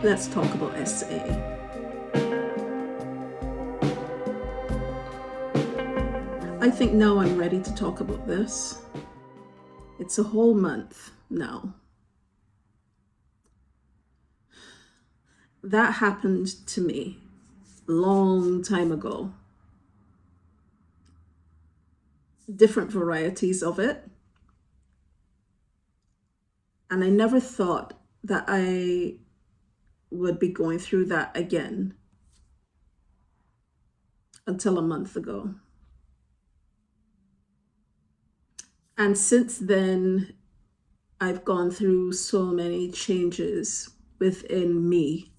Let's talk about SA. I think now I'm ready to talk about this. It's a whole month now. That happened to me a long time ago. Different varieties of it. And I never thought that I would be going through that again until a month ago. And since then, I've gone through so many changes within me.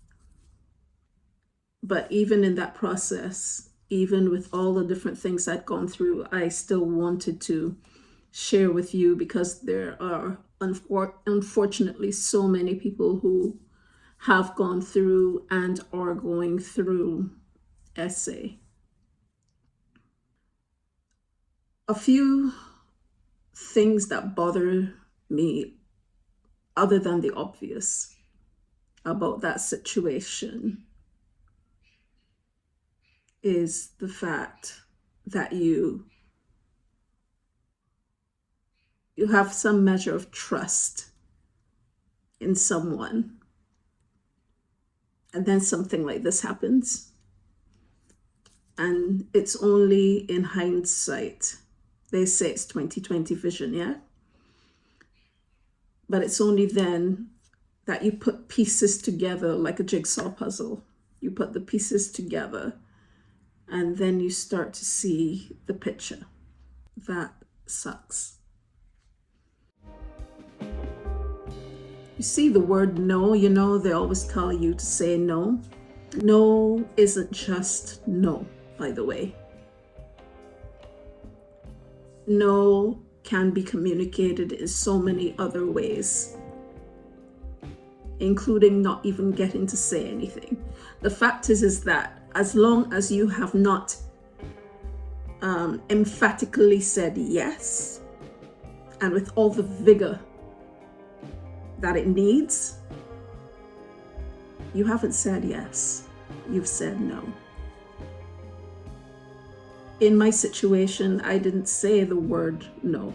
But even in that process, even with all the different things I'd gone through, I still wanted to share with you because there are unfortunately so many people who have gone through and are going through SA. A few things that bother me, other than the obvious, about that situation is the fact that you have some measure of trust in someone, and then something like this happens, and it's only in hindsight. They say it's 20/20 vision, yeah? But it's only then that you put pieces together like a jigsaw puzzle. You put the pieces together, and then you start to see the picture. That sucks. You see the word no, they always tell you to say no. No isn't just no, by the way. No can be communicated in so many other ways, including not even getting to say anything. The fact is that as long as you have not emphatically said yes, and with all the vigor that it needs, you haven't said yes, you've said no. In my situation, I didn't say the word no,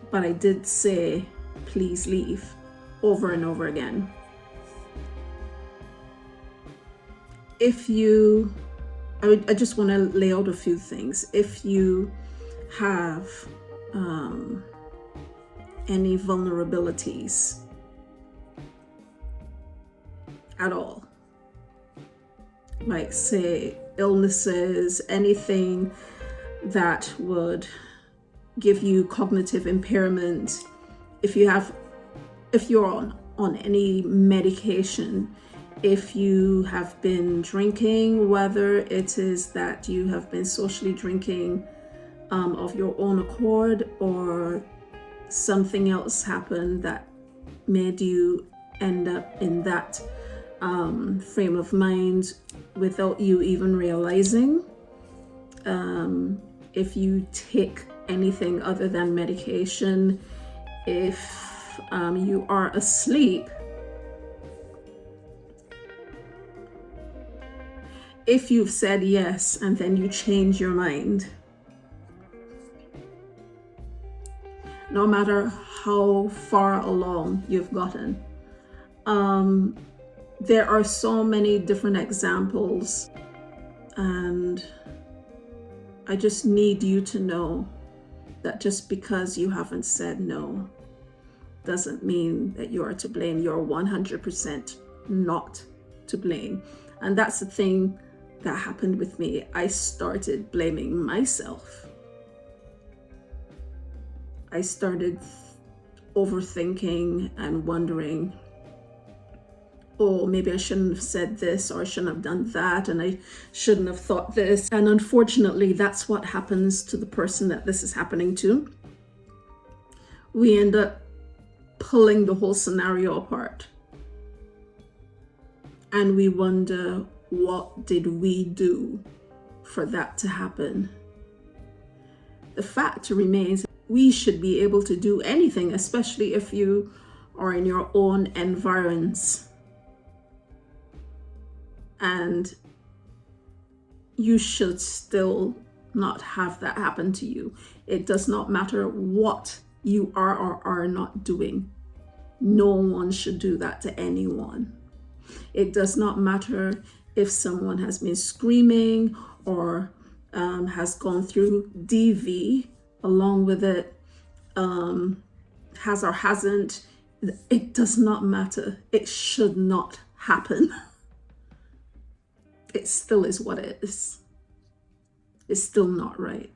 but I did say, please leave, over and over again. I just want to lay out a few things. If you have any vulnerabilities at all, like say illnesses, anything that would give you cognitive impairment, if you're on any medication, if you have been drinking, whether it is that you have been socially drinking of your own accord, or something else happened that made you end up in that frame of mind without you even realizing. If you take anything other than medication, if you are asleep, if you've said yes and then you change your mind, no matter how far along you've gotten. There are so many different examples, and I just need you to know that just because you haven't said no doesn't mean that you are to blame. You're 100% not to blame. And that's the thing that happened with me. I started blaming myself. I started overthinking and wondering, oh, maybe I shouldn't have said this, or I shouldn't have done that, and I shouldn't have thought this. And unfortunately, that's what happens to the person that this is happening to. We end up pulling the whole scenario apart. And we wonder, what did we do for that to happen? The fact remains, we should be able to do anything, especially if you or in your own environs. And you should still not have that happen to you. It does not matter what you are or are not doing. No one should do that to anyone. It does not matter if someone has been screaming or has gone through DV along with it, has or hasn't. It does not matter. It should not happen. It still is what it is. It's still not right.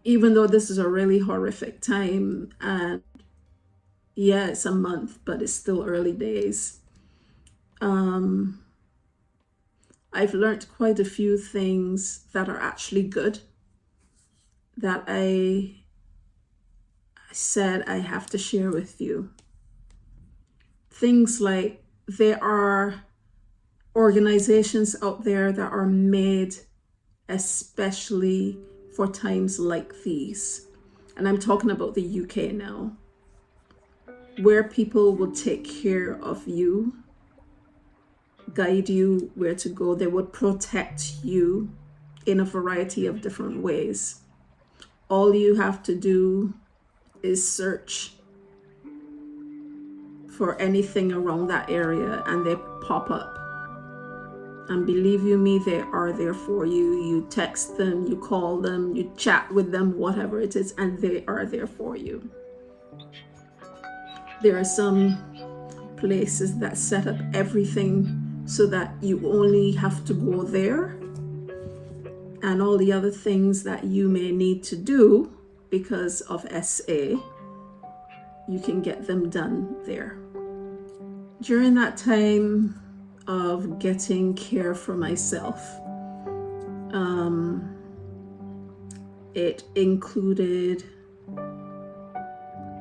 Even though this is a really horrific time, and yeah, it's a month, but it's still early days. I've learned quite a few things that are actually good that I said I have to share with you. Things like there are organizations out there that are made especially for times like these. And I'm talking about the UK now, where people will take care of you, guide you where to go. They would protect you in a variety of different ways. All you have to do is search for anything around that area and they pop up. And believe you me, they are there for you. You text them, you call them, you chat with them, whatever it is, and they are there for you. There are some places that set up everything so that you only have to go there, and all the other things that you may need to do because of SA, you can get them done there. During that time of getting care for myself, it included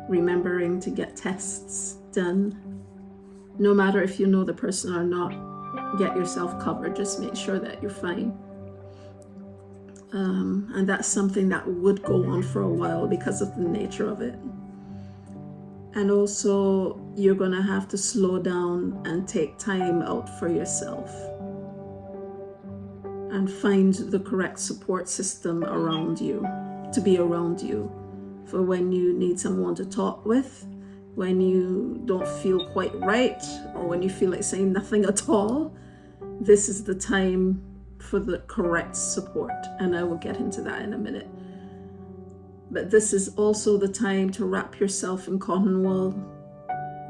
remembering to get tests done. No matter if you know the person or not, get yourself covered. Just make sure that you're fine. And that's something that would go on for a while because of the nature of it. And also, you're going to have to slow down and take time out for yourself and find the correct support system around you, to be around you for when you need someone to talk with, when you don't feel quite right, or when you feel like saying nothing at all. This is the time for the correct support, and I will get into that in a minute. But this is also the time to wrap yourself in cotton wool.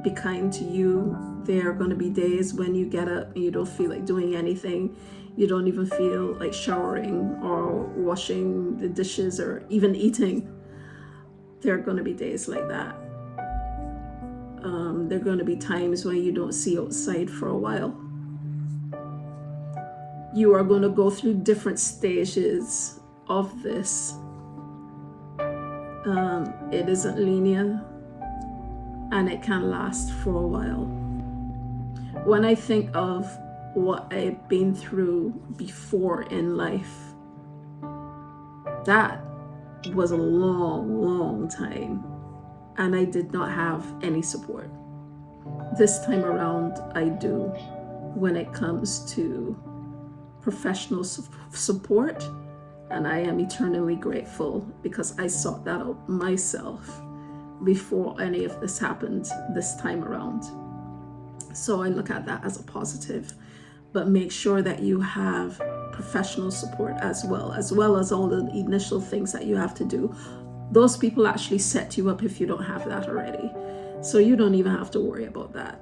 Be kind to you. There are going to be days when you get up and you don't feel like doing anything. You don't even feel like showering or washing the dishes or even eating. There are going to be days like that. There are going to be times when you don't see outside for a while. You are going to go through different stages of this. It isn't linear, and it can last for a while. When I think of what I've been through before in life, that was a long, long time, and I did not have any support. This time around, I do, when it comes to professional support. And I am eternally grateful because I sought that out myself before any of this happened this time around. So I look at that as a positive. But make sure that you have professional support as well as all the initial things that you have to do. Those people actually set you up if you don't have that already. So you don't even have to worry about that.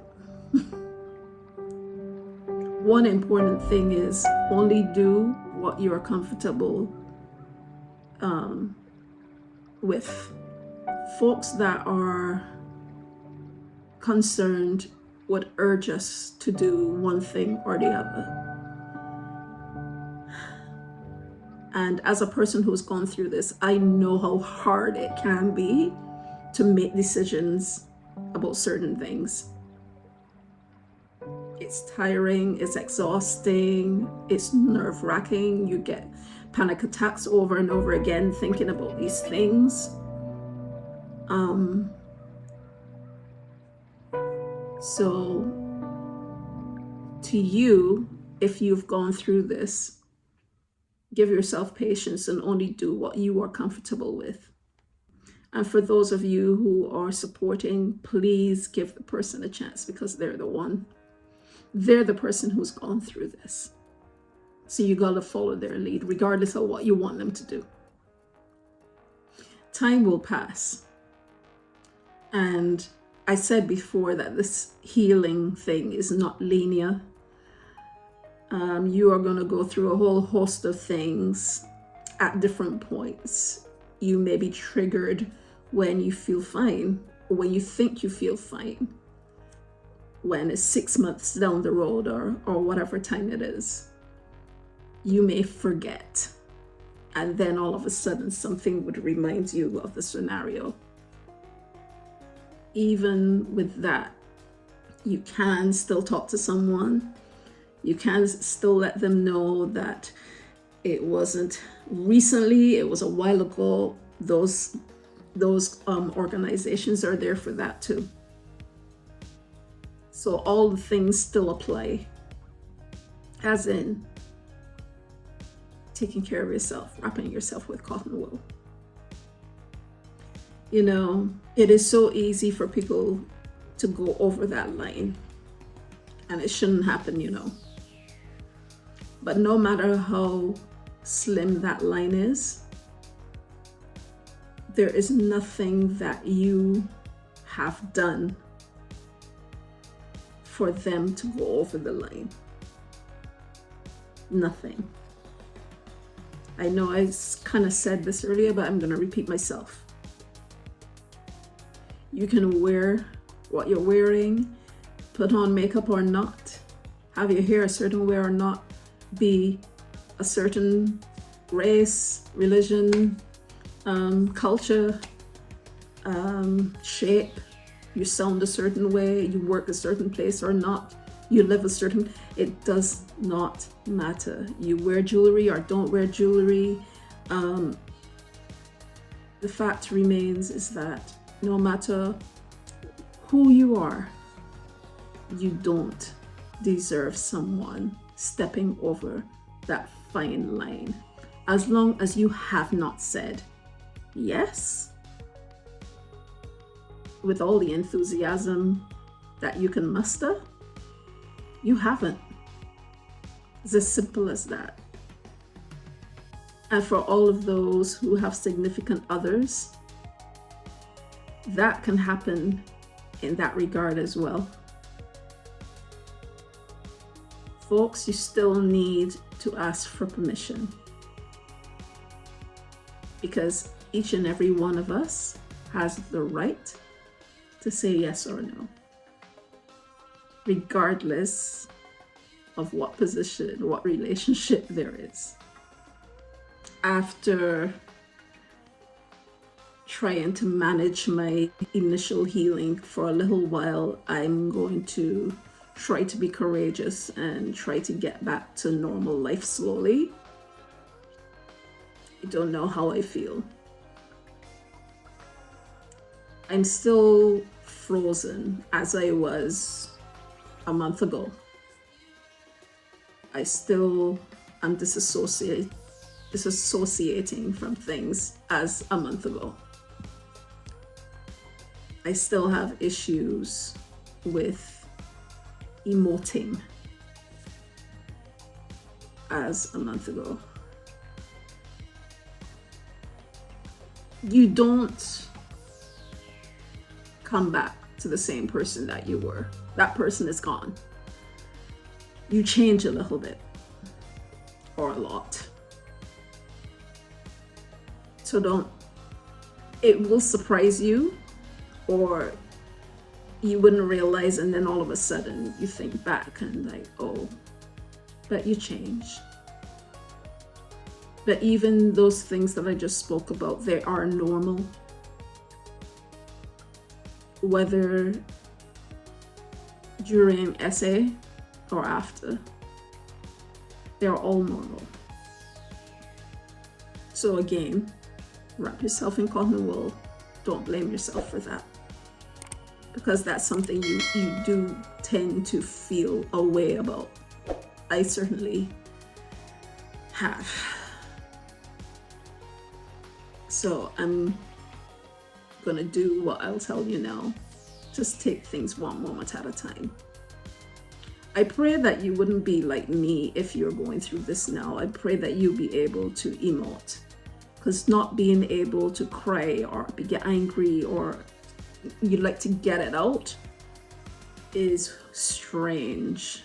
One important thing is only do what you are comfortable with. Folks that are concerned would urge us to do one thing or the other. And as a person who's gone through this, I know how hard it can be to make decisions about certain things. It's tiring, it's exhausting, it's nerve-wracking. You get panic attacks over and over again thinking about these things. So to you, if you've gone through this, give yourself patience and only do what you are comfortable with. And for those of you who are supporting, please give the person a chance, because they're the person who's gone through this. So you got to follow their lead, regardless of what you want them to do. Time will pass. And I said before that this healing thing is not linear. You are going to go through a whole host of things at different points. You may be triggered when you feel fine, or when you think you feel fine, when it's 6 months down the road, or whatever time it is. You may forget, and then all of a sudden something would remind you of the scenario. Even with that, you can still talk to someone. You can still let them know that it wasn't recently, it was a while ago. Those organizations are there for that too. So all the things still apply, as in taking care of yourself, wrapping yourself with cotton wool. You know, it is so easy for people to go over that line, and it shouldn't happen, you know. But no matter how slim that line is, there is nothing that you have done for them to go over the line. Nothing. I know I kind of said this earlier, but I'm going to repeat myself. You can wear what you're wearing, put on makeup or not, have your hair a certain way or not, be a certain race, religion, culture, shape, you sound a certain way, you work a certain place or not, you live a certain, it does not matter. You wear jewelry or don't wear jewelry. The fact remains is that no matter who you are, you don't deserve someone stepping over that fine line. As long as you have not said yes with all the enthusiasm that you can muster, you haven't. It's as simple as that. And for all of those who have significant others, that can happen in that regard as well. Folks, you still need to ask for permission, because each and every one of us has the right to say yes or no, regardless of what position, what relationship there is. After trying to manage my initial healing for a little while, I'm going to try to be courageous and try to get back to normal life slowly. I don't know how I feel. I'm still frozen as I was a month ago. I still am disassociating from things as a month ago. I still have issues with emoting as a month ago. You don't come back to the same person that you were. That person is gone. You change a little bit or a lot. So it will surprise you, or you wouldn't realize, and then all of a sudden you think back and like, oh, but you changed. But even those things that I just spoke about, they are normal. Whether during essay or after, they're all normal. So again, wrap yourself in cotton wool, don't blame yourself for that, because that's something you do tend to feel a way about. I certainly have. So I'm gonna do what I'll tell you now. Just take things one moment at a time. I pray that you wouldn't be like me if you're going through this now. I pray that you'll be able to emote, because not being able to cry or get angry or you like to get it out is strange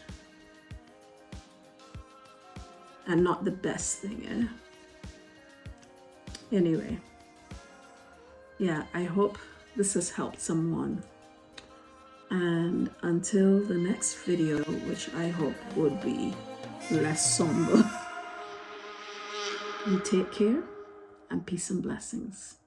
and not the best thing, eh? Anyway, yeah, I hope this has helped someone. And until the next video, which I hope would be less somber, you take care and peace and blessings.